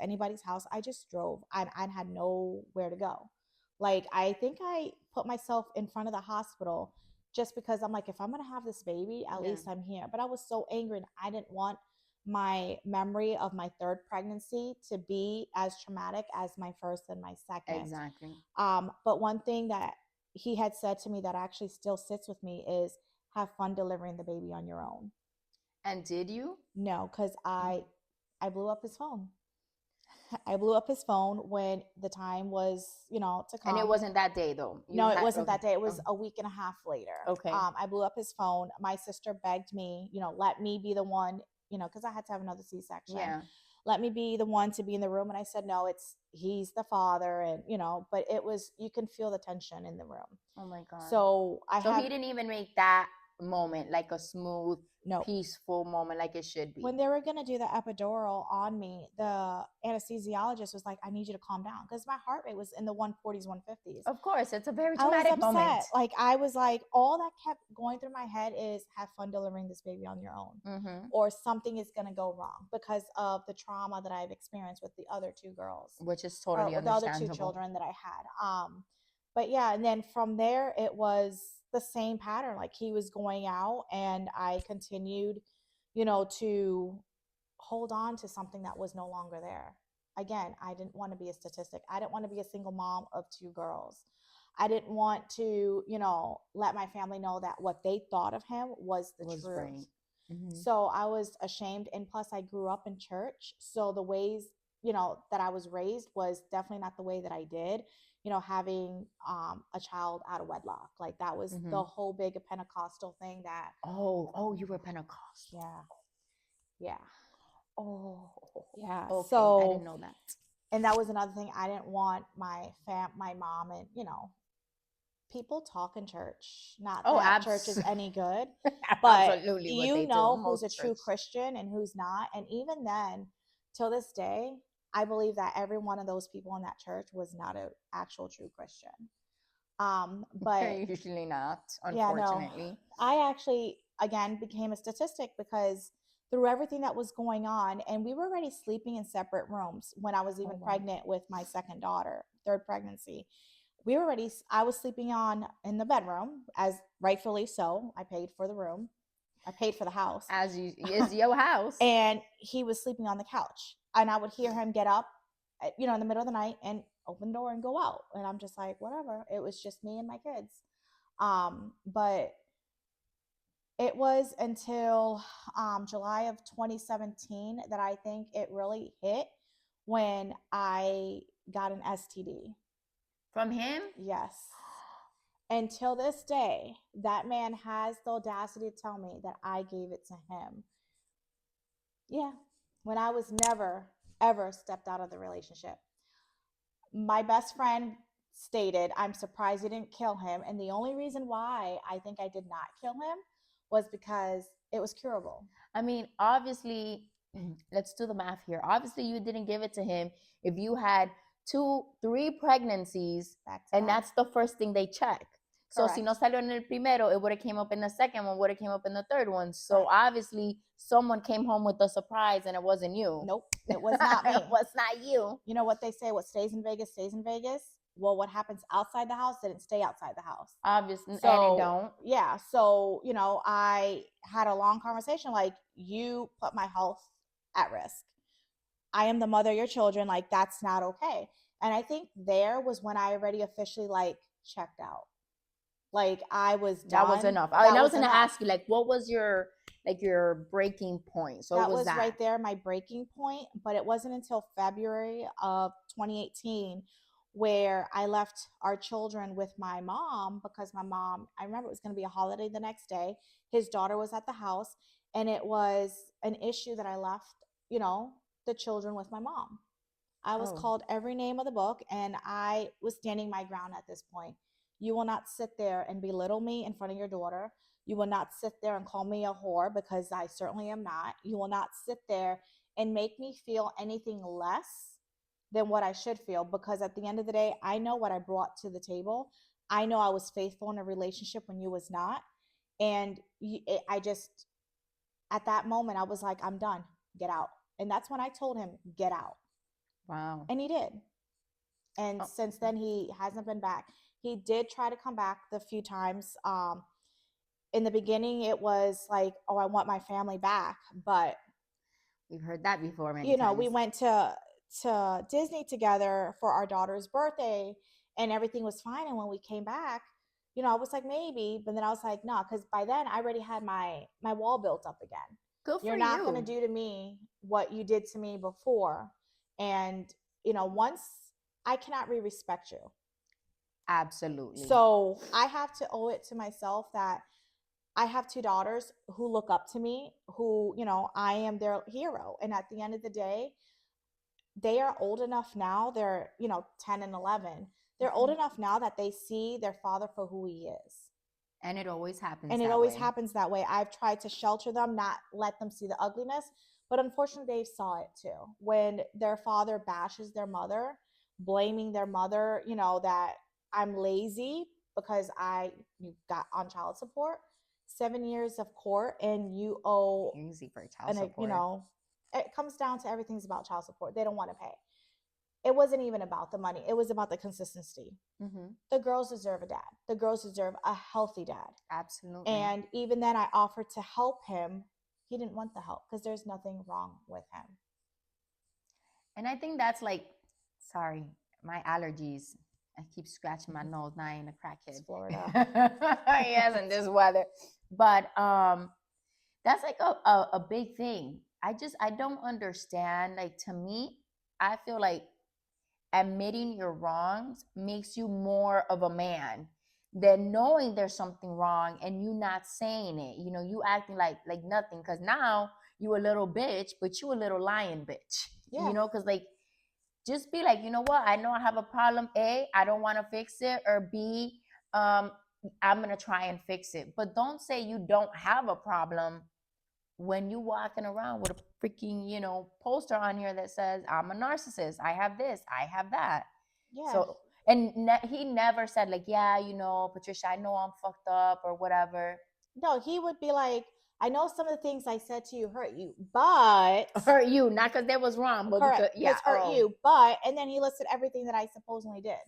anybody's house. I just drove. I had nowhere to go. Like, I think I put myself in front of the hospital just because I'm like, if I'm going to have this baby, at Yeah. least I'm here. But I was so angry and I didn't want my memory of my third pregnancy to be as traumatic as my first and my second. Exactly. But one thing that he had said to me that actually still sits with me is have fun delivering the baby on your own. And did you? No, because Mhm. I blew up his phone. I blew up his phone when the time was, to And it come. wasn't that day though. You No, it had wasn't okay. that day. It was Oh, a week and a half later. okay. I blew up his phone. My sister begged me, let me be the one, because I had to have another C-section. Yeah. Let me be the one to be in the room. And I said, no, he's the father. And, but you can feel the tension in the room. Oh my God. So I So he had, didn't even make that moment like a smooth, no, peaceful moment like it should be. when they were going to do the epidural on me, the anesthesiologist was like, I need you to calm down because my heart rate was in the 140s, 150s. Of course, it's a very I was traumatic moment. upset. Like, I was like, all that kept going through my head is have fun delivering this baby on your own, Mm-hmm. or something is going to go wrong because of the trauma that I've experienced with the other two girls, Which is or totally with the other two understandable. children that I had. But yeah, and then from there, it was the same pattern. Like, he was going out, and I continued, to hold on to something that was no longer there. Again, I didn't want to be a statistic. I didn't want to be a single mom of two girls. I didn't want to, let my family know that what they thought of him was the Was truth. right. Mm-hmm. So I was ashamed. And plus, I grew up in church. So the ways, that I was raised was definitely not the way that I did, having a child out of wedlock. Like, that was Mm-hmm. the whole big Pentecostal thing that, Oh, you were Pentecostal. yeah, yeah, Oh, yeah. okay. I didn't So, know that. and that was another thing. I didn't want my mom, and people talk in church. Not Oh, that church is any good, but absolutely what they do. who's a Most true church. Christian and who's not. And even then, till this day, I believe that every one of those people in that church was not an actual true Christian. But Usually not, yeah, no, unfortunately. I actually again became a statistic because through everything that was going on, and we were already sleeping in separate rooms when I was Oh even wow. pregnant with my second daughter, third pregnancy. We were already, I was sleeping on in the bedroom, as rightfully so. I paid for the room, I paid for the house. As you is your house. And he was sleeping on the couch. And I would hear him get up, in the middle of the night and open the door and go out. And I'm just like, whatever. It was just me and my kids. But it was until July of 2017 that I think it really hit when I got an STD. From him? Yes. Until this day, that man has the audacity to tell me that I gave it to him. Yeah. When I was never, ever stepped out of the relationship. My best friend stated, I'm surprised you didn't kill him. And the only reason why I think I did not kill him was because it was curable. I mean, obviously, let's do the math here. Obviously, you didn't give it to him if you had 2, 3 pregnancies, and that's the first thing they check. So si no salió en el primero, it would have came up in the second one, would have came up in the third one. So obviously, someone came home with a surprise, and it wasn't you. Nope, it was not me. It was not you. You know what they say? What stays in Vegas stays in Vegas. Well, what happens outside the house didn't stay outside the house. Obviously, So, and it don't. Yeah. So, I had a long conversation like, you put my health at risk. I am the mother of your children. Like, that's not okay. And I think there was when I already officially like checked out. Like, I was done. That was enough. And I was going to ask you, like, what was your breaking point? So that was right there, my breaking point. But it wasn't until February of 2018 where I left our children with my mom, because my mom, I remember it was going to be a holiday the next day. His daughter was at the house, and it was an issue that I left, the children with my mom. I was called every name of the book, and I was standing my ground at this point. You will not sit there and belittle me in front of your daughter. You will not sit there and call me a whore, because I certainly am not. You will not sit there and make me feel anything less than what I should feel, because at the end of the day, I know what I brought to the table. I know I was faithful in a relationship when you was not. And I just, at that moment, I was like, I'm done. Get out. And that's when I told him, get out. Wow. And he did. And Oh, since then, he hasn't been back. He did try to come back the few times. In the beginning, it was like, oh, I want my family back. But, we've heard that before many you know, we times. went to Disney together for our daughter's birthday, and everything was fine. And when we came back, you know, I was like, maybe, but then I was like, no, because by then I already had my wall built up again. Good for You're not going to you. do to me what you did to me before. And, you know, once I cannot re-respect you. Absolutely. So I have to owe it to myself that I have two daughters who look up to me, who, you know, I am their hero. And at the end of the day, they are old enough now. They're, you know, 10 and 11. They're old enough now that they see their father for who he is. And it always happens And it that always way. happens that way. I've tried to shelter them, not let them see the ugliness, but unfortunately they saw it too. When their father bashes their mother, blaming their mother, you know, that I'm lazy because I you got on child support, 7 years of court, and you owe, Easy for child and you support. know, it comes down to everything's about child support. They don't want to pay. It wasn't even about the money. It was about the consistency. The girls deserve a dad. The girls deserve a healthy dad. Absolutely. And even then, I offered to help him. He didn't want the help because there's nothing wrong with him. And I think that's like, sorry, my allergies. I keep scratching my nose. Now I ain't a crackhead. It's Florida. Yes, in this weather. But that's like a big thing. I don't understand. Like, to me, I feel like admitting your wrongs makes you more of a man than knowing there's something wrong and you not saying it. You know, you acting like nothing, because now you a little bitch, but you a little lying bitch. Yeah. You know, because like, just be like, you know what, I know I have a problem. A, I don't want to fix it. Or B, I'm gonna try and fix it. But don't say you don't have a problem when you walking around with a freaking, you know, poster on here that says I'm a narcissist, I have this, I have that. Yeah. So, and he never said like, yeah, you know, Patricia, I know I'm fucked up or whatever. No, he would be like, I know some of the things I said to you hurt you, but Hurt you, not because that was wrong, but correct, because, yeah, hurt you, but, and then he listed everything that I supposedly did.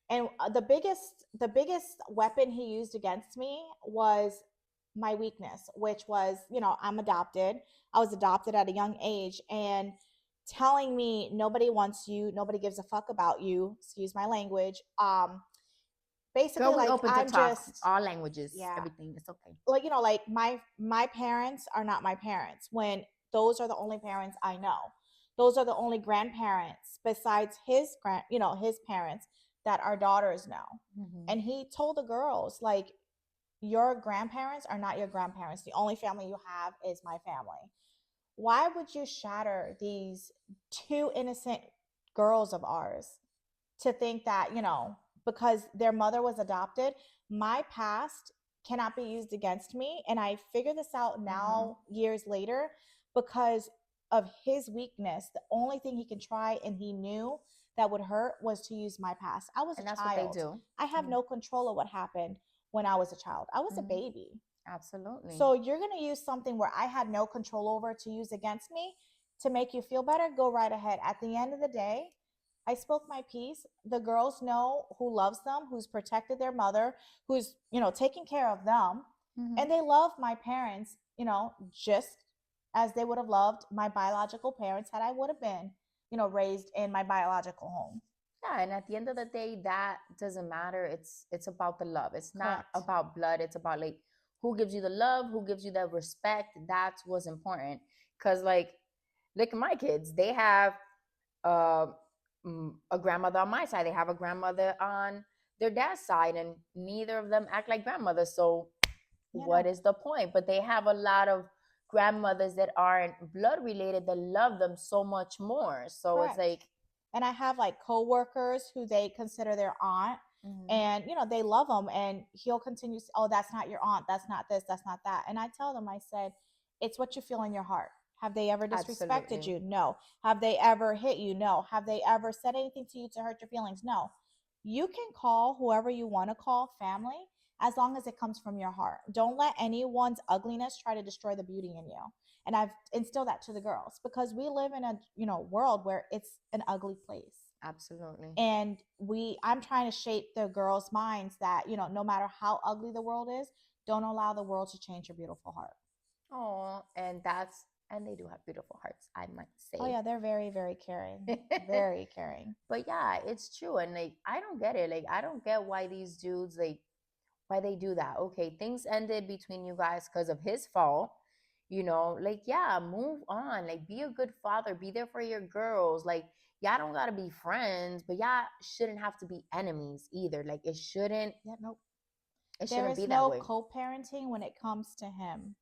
And the biggest weapon he used against me was my weakness, which was, you know, I'm adopted. I was adopted at a young age, and telling me nobody wants you, nobody gives a fuck about you, excuse my language. Basically, girl, we like, open to I'm talk just, all languages, yeah, everything, it's okay. like, you know, like my parents are not my parents, when those are the only parents I know. Those are the only grandparents besides his you know, his parents, that our daughters know. And he told the girls, like, your grandparents are not your grandparents. The only family you have is my family. Why would you shatter these two innocent girls of ours to think that, you know, because their mother was adopted, my past cannot be used against me? And I figure this out now, years later, because of his weakness. The only thing he can try, and he knew that would hurt, was to use my past. I was And a that's child. what they do. I have no control of what happened when I was a child. I was a baby. Absolutely. So you're going to use something where I had no control over to use against me to make you feel better? Go right ahead. At the end of the day, I spoke my piece. The girls know who loves them, who's protected their mother, who's, you know, taking care of them. And they love my parents, you know, just as they would have loved my biological parents had I would have been, you know, raised in my biological home. Yeah, and at the end of the day, that doesn't matter. It's about the love. It's not Correct. about blood. It's about like who gives you the love, who gives you the respect. That's what's important. Cause like, look at my kids. They have uh, a grandmother on my side. They have a grandmother on their dad's side, and neither of them act like grandmothers. So, what is the point? But they have a lot of grandmothers that aren't blood related that love them so much more. So Correct. it's like, and I have like coworkers who they consider their aunt, and you know, they love them, and he'll continue, oh, that's not your aunt, that's not this, that's not that. And I tell them, I said, it's what you feel in your heart. Have they ever disrespected absolutely. you? No. Have they ever hit you? No. Have they ever said anything to you to hurt your feelings? No. You can call whoever you want to call family, as long as it comes from your heart. Don't let anyone's ugliness try to destroy the beauty in you. And I've instilled that to the girls because we live in a, world where it's an ugly place. Absolutely. And I'm trying to shape the girls' minds that, no matter how ugly the world is, don't allow the world to change your beautiful heart. Oh, and they do have beautiful hearts, I might say. Oh yeah, they're very, very caring. Very caring. But yeah, it's true. And like, I don't get it. Like, I don't get why these dudes, like, why they do that. Okay, things ended between you guys because of his fault. Like, yeah, move on. Like, be a good father. Be there for your girls. Like, y'all don't gotta be friends, but y'all shouldn't have to be enemies either. Like, it shouldn't. Yeah, nope. It There shouldn't is be that no way. co-parenting when it comes to him.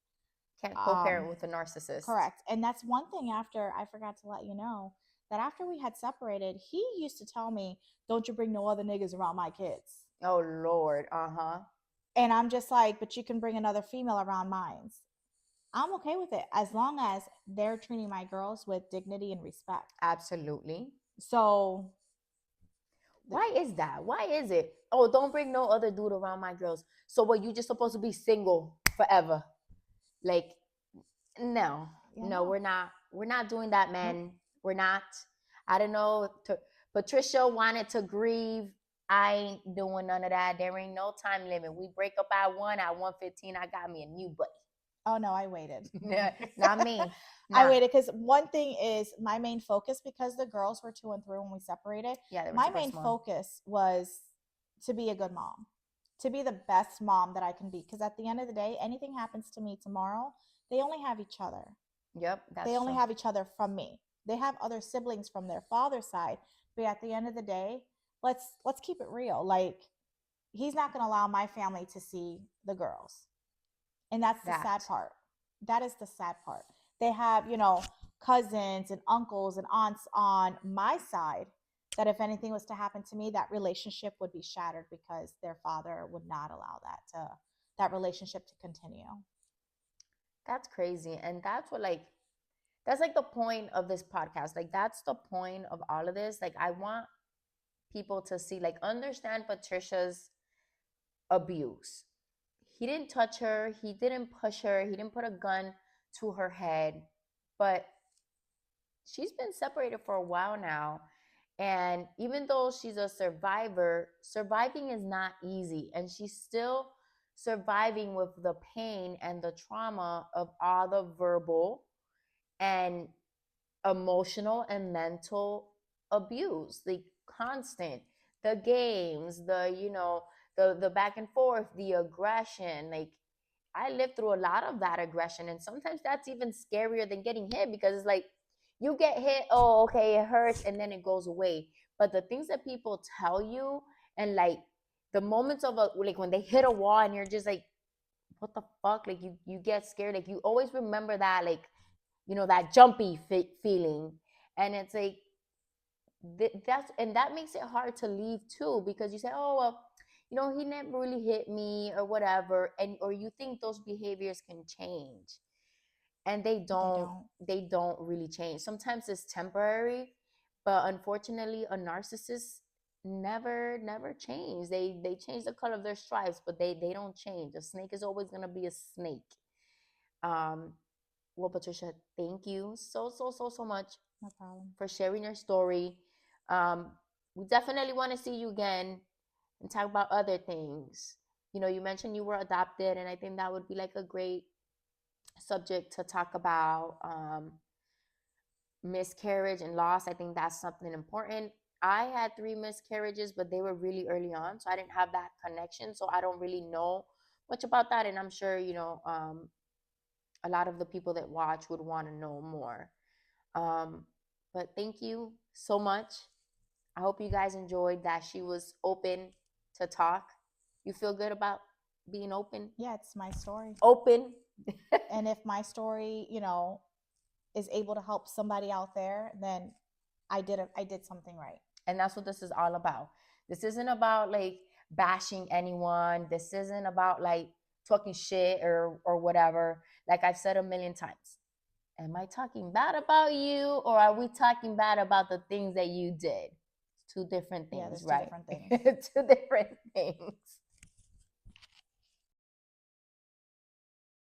Can't co-parent with a narcissist. Correct. And that's one thing after I forgot to let you know that after we had separated, he used to tell me, "Don't you bring no other niggas around my kids." Oh Lord. Uh-huh. And I'm just like, "But you can bring another female around mine." I'm okay with it as long as they're treating my girls with dignity and respect. Absolutely. So why is that? Why is it? Oh, don't bring no other dude around my girls. So what, you just supposed to be single forever? Like, no. Yeah, no, no. we're not doing that, man. Nope. We're not. I don't know. Patricia wanted to grieve. I ain't doing none of that. There ain't no time limit. We break up at 1, at 1:15, I got me a new buddy. Oh no, I waited. Not me. I waited because one thing is my main focus, because the girls were 2 and 3 when we separated. Yeah, my main focus was to be a good mom, to be the best mom that I can be. Because at the end of the day, anything happens to me tomorrow, they only have each other. Yep, they only have each other from me. They have other siblings from their father's side, but at the end of the day, let's keep it real. Like, he's not going to allow my family to see the girls. And that's the sad part. That is the sad part. They have, cousins and uncles and aunts on my side that if anything was to happen to me, that relationship would be shattered because their father would not allow that relationship to continue. That's crazy. And that's like the point of this podcast. Like, that's the point of all of this. Like, I want people to see, like, understand Patricia's abuse. He didn't touch her. He didn't push her. He didn't put a gun to her head. But she's been separated for a while now. And even though she's a survivor, surviving is not easy. And she's still surviving with the pain and the trauma of all the verbal and emotional and mental abuse, like constant, the games, the back and forth, the aggression. Like, I lived through a lot of that aggression, and sometimes that's even scarier than getting hit, because it's like, you get hit, oh okay, it hurts, and then it goes away. But the things that people tell you, and like the moments of like when they hit a wall and you're just like, what the fuck, like you get scared, like you always remember that, like, that jumpy feeling. And it's like, that makes it hard to leave too, because you say, oh well, he never really hit me or whatever, or you think those behaviors can change, and they don't really change. Sometimes it's temporary, but unfortunately a narcissist never change. They change the color of their stripes, but they don't change. A snake is always going to be a snake. Well, Patricia, thank you so much. No problem. For sharing your story. We definitely want to see you again and talk about other things. You mentioned you were adopted, and I think that would be like a great subject to talk about. Miscarriage and loss, I think that's something important. I had 3 miscarriages, but they were really early on, so I didn't have that connection, so I don't really know much about that. And I'm sure a lot of the people that watch would want to know more. But thank you so much. I hope you guys enjoyed that she was open to talk. You feel good about being open? Yeah, it's my story. Open. And if my story, is able to help somebody out there, then I did something right. And that's what this is all about. This isn't about like bashing anyone. This isn't about like talking shit or whatever. Like I've said a million times. Am I talking bad about you, or are we talking bad about the things that you did? Two different things, right? Two different things. Two different things.